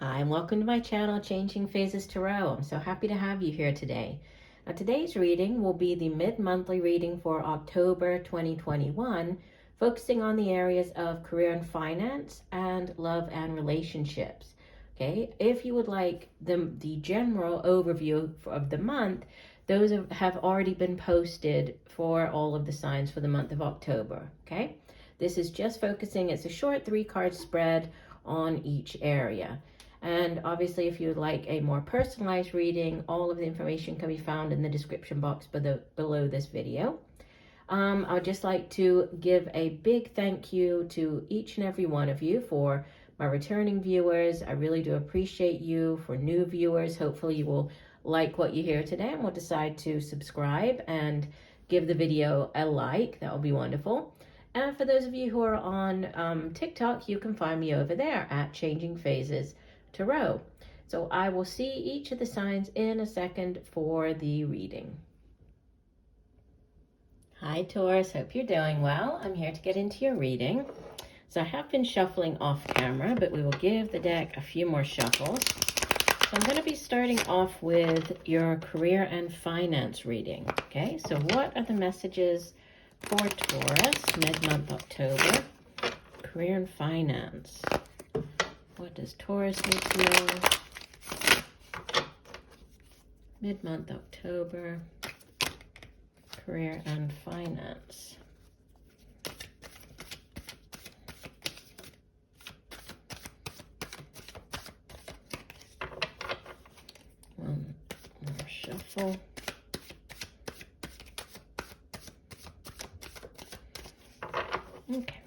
Hi, and welcome to my channel, Changing Phases Tarot. I'm so happy to have you here today. Now, today's reading will be the mid-monthly reading for October 2021, focusing on the areas of career and finance and love and relationships. Okay, if you would like the general overview of the month, those have already been posted for all of the signs for the month of October. Okay, this is just focusing, it's a short 3-card spread on each area. And obviously, if you would like a more personalized reading, all of the information can be found in the description box below this video. I would just like to give a big thank you to each and every one of you for my returning viewers. I really do appreciate you. For new viewers, hopefully you will like what you hear today and will decide to subscribe and give the video a like. That will be wonderful. And for those of you who are on TikTok, you can find me over there at Changing Phases Tarot. So I will see each of the signs in a second for the reading. Hi Taurus, hope you're doing well. I'm here to get into your reading. So I have been shuffling off camera, but we will give the deck a few more shuffles. So I'm going to be starting off with your career and finance reading. Okay, so what are the messages for Taurus mid-month October? Career and finance. What does Taurus need to know? Mid-month October, career and finance. One more shuffle. Okay.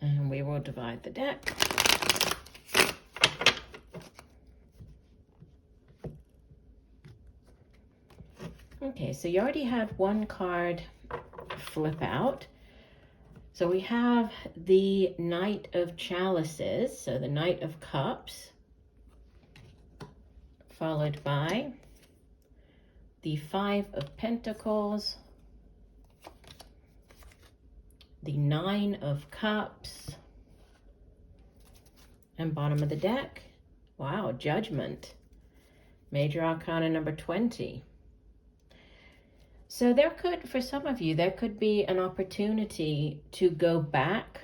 And we will divide the deck. Okay, so you already had one card flip out. So we have the Knight of Chalices, so the Knight of Cups, followed by the 5 of Pentacles, the 9 of Cups, and bottom of the deck, wow, Judgment, Major Arcana number 20. So there could, for some of you, there could be an opportunity to go back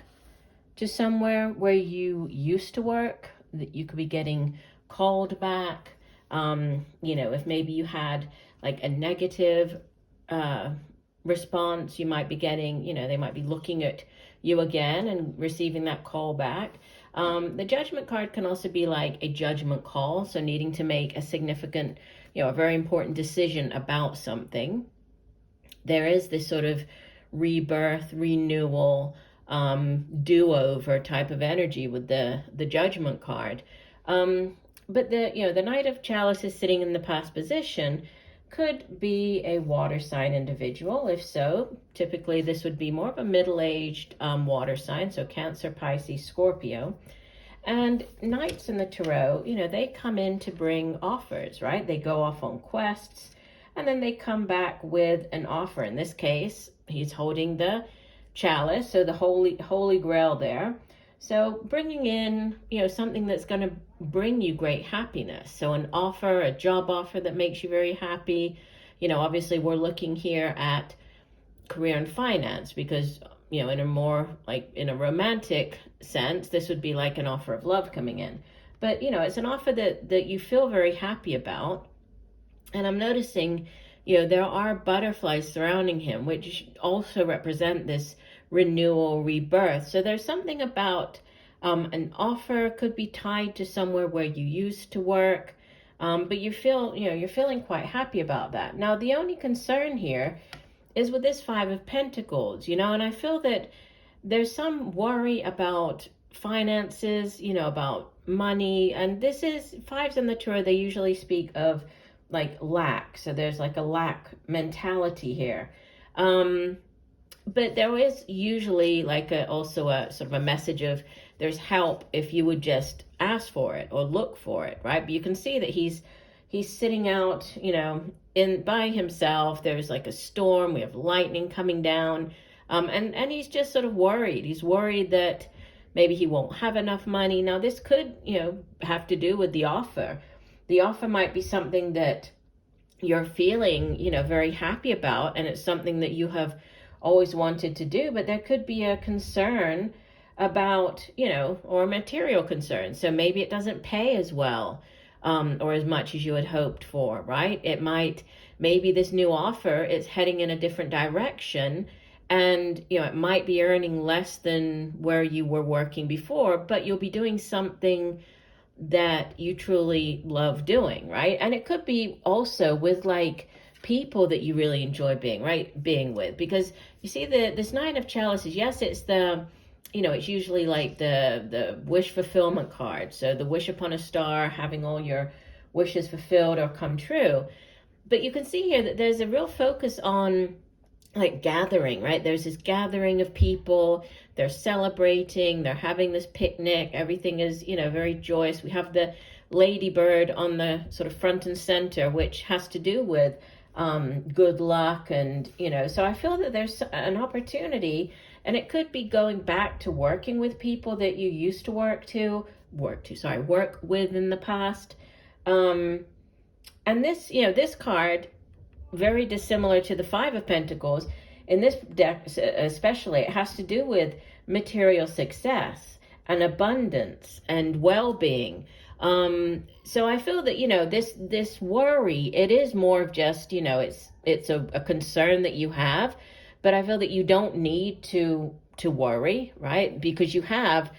to somewhere where you used to work, that you could be getting called back. You know, if maybe you had like a negative response, you might be getting, you know, they might be looking at you again and receiving that call back. The Judgment card can also be like a judgment call, so needing to make a significant, you know, a very important decision about something. There is this sort of rebirth, renewal, do-over type of energy with the Judgment card. But the Knight of Chalice is sitting in the past position, could be a water sign individual. If so, typically this would be more of a middle-aged water sign, so Cancer, Pisces, Scorpio. And Knights in the Tarot, you know, they come in to bring offers, right? They go off on quests, and then they come back with an offer. In this case, he's holding the chalice, so the holy grail there. So bringing in, you know, something that's going to bring you great happiness. So an offer, a job offer that makes you very happy. You know, obviously we're looking here at career and finance because, you know, in a more like in a romantic sense, this would be like an offer of love coming in. But, you know, it's an offer that you feel very happy about. And I'm noticing, you know, there are butterflies surrounding him, which also represent this renewal, rebirth. So there's something about an offer could be tied to somewhere where you used to work, but you feel, you know, you're feeling quite happy about that. Now, the only concern here is with this 5 of Pentacles, you know, and I feel that there's some worry about finances, you know, about money. And this is 5s in the Tarot, they usually speak of like lack. So there's like a lack mentality here. But there is usually like also a sort of a message of there's help if you would just ask for it or look for it, right? But you can see that he's sitting out, you know, by himself. There's like a storm. We have lightning coming down. And he's just sort of worried. He's worried that maybe he won't have enough money. Now, this could, have to do with the offer. The offer might be something that you're feeling, very happy about, and it's something that you have always wanted to do, but there could be a concern about, or a material concern. So maybe it doesn't pay as well, or as much as you had hoped for, right? Maybe this new offer is heading in a different direction, and, it might be earning less than where you were working before, but you'll be doing something that you truly love doing, right? And it could be also with like people that you really enjoy being with, because you see this Nine of Chalices, yes, it's it's usually like the wish fulfillment card. So the wish upon a star, having all your wishes fulfilled or come true. But you can see here that there's a real focus on like gathering, right? There's this gathering of people, they're celebrating, they're having this picnic, everything is, very joyous. We have the ladybird on the sort of front and center, which has to do with good luck. And, so I feel that there's an opportunity, and it could be going back to working with people that you used to work with in the past. And this, this card, very dissimilar to the Five of Pentacles. In this deck especially, it has to do with material success and abundance and well-being. So I feel that, this worry, it is more of just, it's a concern that you have, but I feel that you don't need to worry, right? Because you have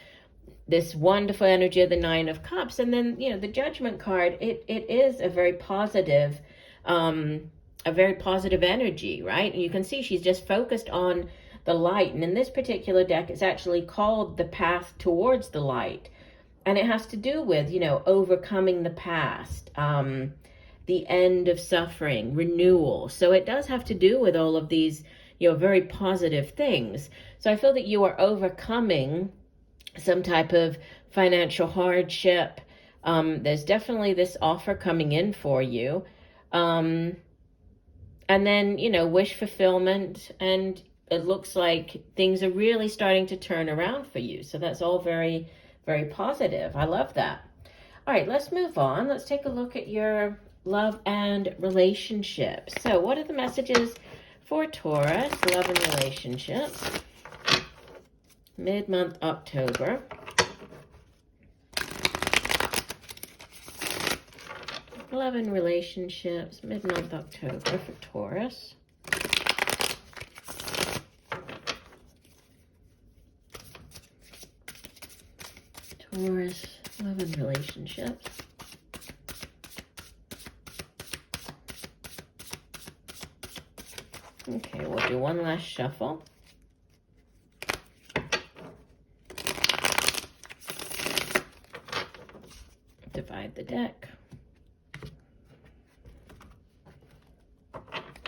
this wonderful energy of the Nine of Cups. And then, the Judgment card, it is a very positive energy, right? And you can see she's just focused on the light. And in this particular deck, it's actually called the path towards the light. And it has to do with, overcoming the past, the end of suffering, renewal. So it does have to do with all of these, very positive things. So I feel that you are overcoming some type of financial hardship. There's definitely this offer coming in for you. And then, wish fulfillment, and it looks like things are really starting to turn around for you. So that's all very, very positive. I love that. All right, let's move on. Let's take a look at your love and relationships. So what are the messages for Taurus, love and relationships, mid-month October? Love and relationships, mid-month October for Taurus. Taurus, love and relationships. Okay, we'll do one last shuffle. Divide the deck.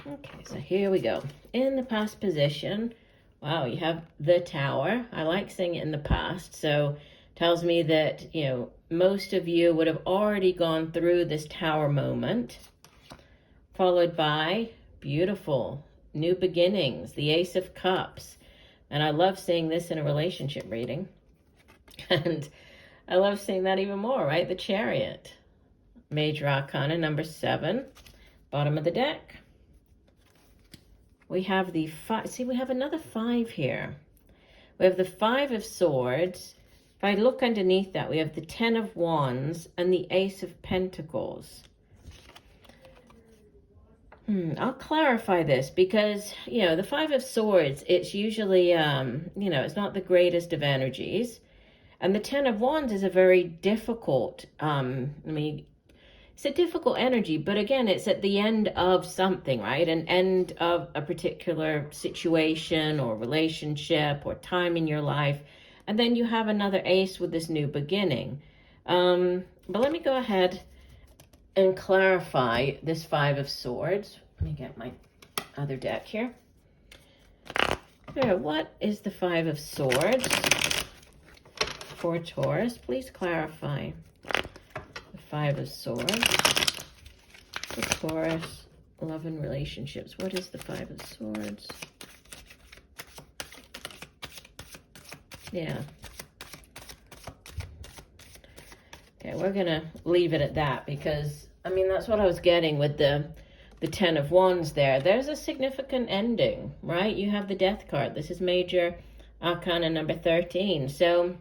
Okay, so here we go. In the past position, wow, you have the Tower. I like seeing it in the past, so tells me that, most of you would have already gone through this Tower moment, followed by beautiful new beginnings, the Ace of Cups. And I love seeing this in a relationship reading. And I love seeing that even more, right? The Chariot. Major Arcana number 7, bottom of the deck. We have the 5. See, we have another 5 here. We have the 5 of Swords. If I look underneath that, we have the 10 of Wands and the Ace of Pentacles. I'll clarify this because, the 5 of Swords, it's usually, it's not the greatest of energies. And the 10 of Wands is a very difficult, it's a difficult energy, but again, it's at the end of something, right? An end of a particular situation or relationship or time in your life. And then you have another ace with this new beginning. But let me go ahead and clarify this 5 of Swords. Let me get my other deck here. What is the 5 of Swords for Taurus? Please clarify. The 5 of Swords for Taurus, love and relationships. What is the 5 of Swords? Yeah. Okay, we're going to leave it at that because, I mean, that's what I was getting with the Ten of Wands there. There's a significant ending, right? You have the Death card. This is major arcana number 13. So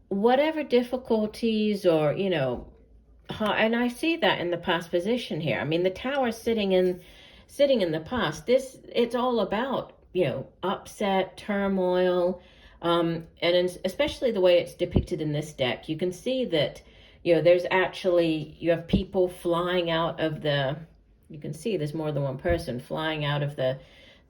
whatever difficulties or, you know, and I see that in the past position here. I mean, the Tower sitting in the past. It's all about, you know, upset, turmoil, and especially the way it's depicted in this deck. You can see that, you know, you have people flying out of you can see there's more than one person flying out of the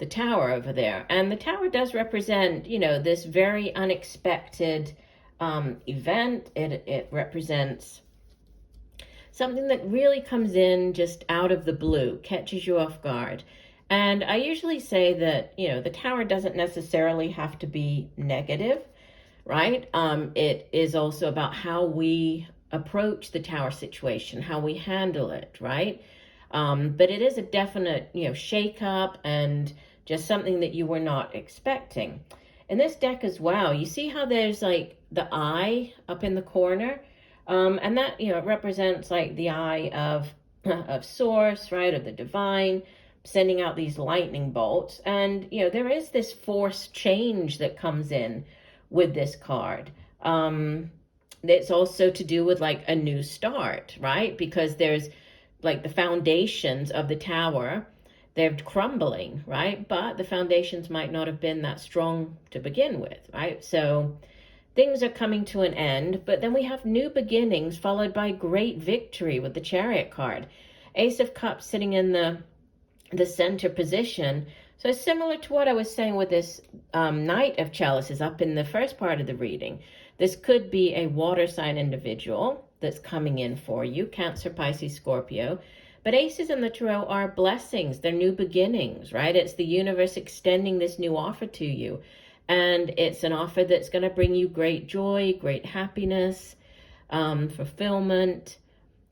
Tower over there. And the Tower does represent, you know, this very unexpected event. It represents something that really comes in just out of the blue, catches you off guard. And I usually say that, you know, the Tower doesn't necessarily have to be negative, right? It is also about how we approach the Tower situation, how we handle it, right? But it is a definite, you know, shake up and just something that you were not expecting. In this deck as well, you see how there's like the eye up in the corner? And that, you know, it represents like the eye of Source, right, of the divine, sending out these lightning bolts. And, you know, there is this forced change that comes in with this card. It's also to do with like a new start, right? Because there's like the foundations of the Tower, they're crumbling, right? But the foundations might not have been that strong to begin with, right? So things are coming to an end, but then we have new beginnings followed by great victory with the Chariot card. Ace of Cups sitting in the center position. So similar to what I was saying with this Knight of Chalices up in the first part of the reading. This could be a water sign individual that's coming in for you, Cancer, Pisces, Scorpio. But aces in the tarot are blessings. They're new beginnings, right? It's the universe extending this new offer to you. And it's an offer that's going to bring you great joy, great happiness, fulfillment.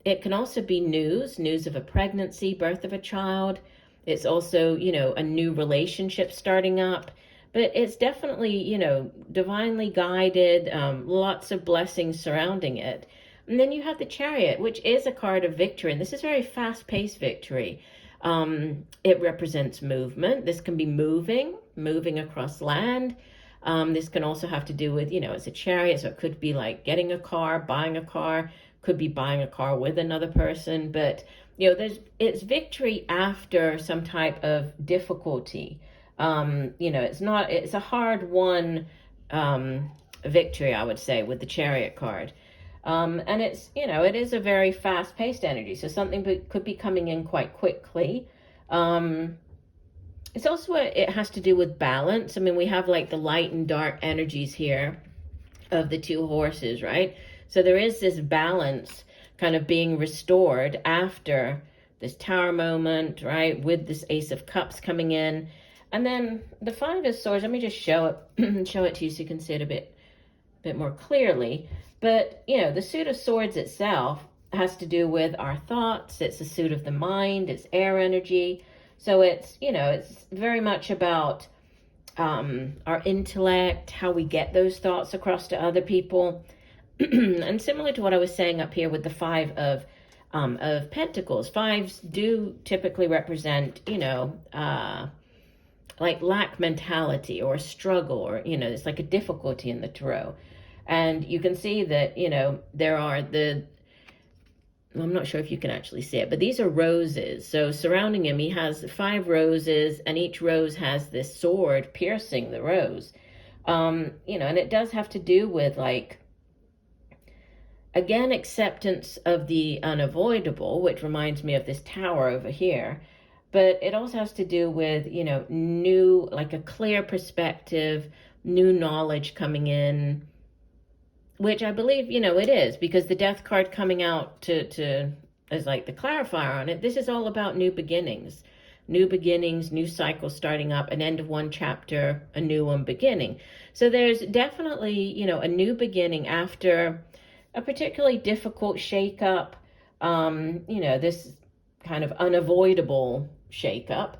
It can also be news of a pregnancy, birth of a child. It's also, you know, a new relationship starting up. But it's definitely, you know, divinely guided, lots of blessings surrounding it. And then you have the Chariot, which is a card of victory. And this is very fast-paced victory. It represents movement. This can be moving across land. This can also have to do with, you know, it's a chariot, so it could be like getting a car, buying a car, could be buying a car with another person. But, you know, it's victory after some type of difficulty. You know, it's a hard-won victory, I would say, with the Chariot card. And it's, you know, it is a very fast-paced energy, so something could be coming in quite quickly. It's also, it has to do with balance. I mean, we have like the light and dark energies here of the two horses, right? So there is this balance kind of being restored after this Tower moment, right? With this Ace of Cups coming in. And then the Five of Swords, let me just show it to you so you can see it a bit more clearly. But, you know, the suit of swords itself has to do with our thoughts. It's a suit of the mind. It's air energy. So it's, you know, it's very much about our intellect, how we get those thoughts across to other people. And similar to what I was saying up here with the Five of Pentacles, fives do typically represent, you know, like lack mentality or struggle, or, you know, it's like a difficulty in the tarot. And you can see that, you know, there are I'm not sure if you can actually see it, but these are roses. So surrounding him, he has 5 roses, and each rose has this sword piercing the rose. You know, and it does have to do with, like, again, acceptance of the unavoidable, which reminds me of this tower over here. But it also has to do with, you know, new, like a clear perspective, new knowledge coming in, which I believe, you know, it is, because the Death card coming out to as like the clarifier on it, this is all about new beginnings, new cycles starting up, an end of one chapter, a new one beginning. So there's definitely, you know, a new beginning after a particularly difficult shakeup, you know, this kind of unavoidable shakeup.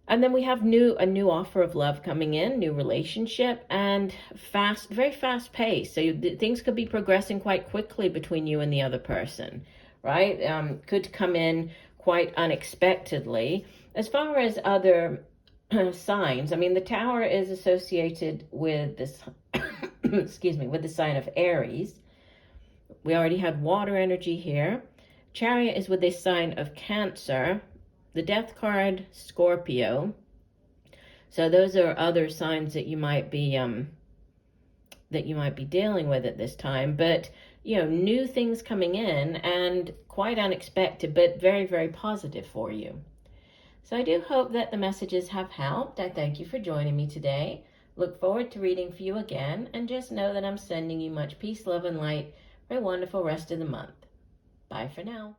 And then we have a new offer of love coming in, new relationship, and fast, very fast pace. So things could be progressing quite quickly between you and the other person, right? Could come in quite unexpectedly. As far as other signs, I mean, the Tower is associated with this, excuse me, with the sign of Aries. We already had water energy here. Chariot is with this sign of Cancer. The Death card, Scorpio. So those are other signs that you might be dealing with at this time. But new things coming in and quite unexpected, but very, very positive for you. So I do hope that the messages have helped. I thank you for joining me today. Look forward to reading for you again, and just know that I'm sending you much peace, love, and light for a wonderful rest of the month. Bye for now.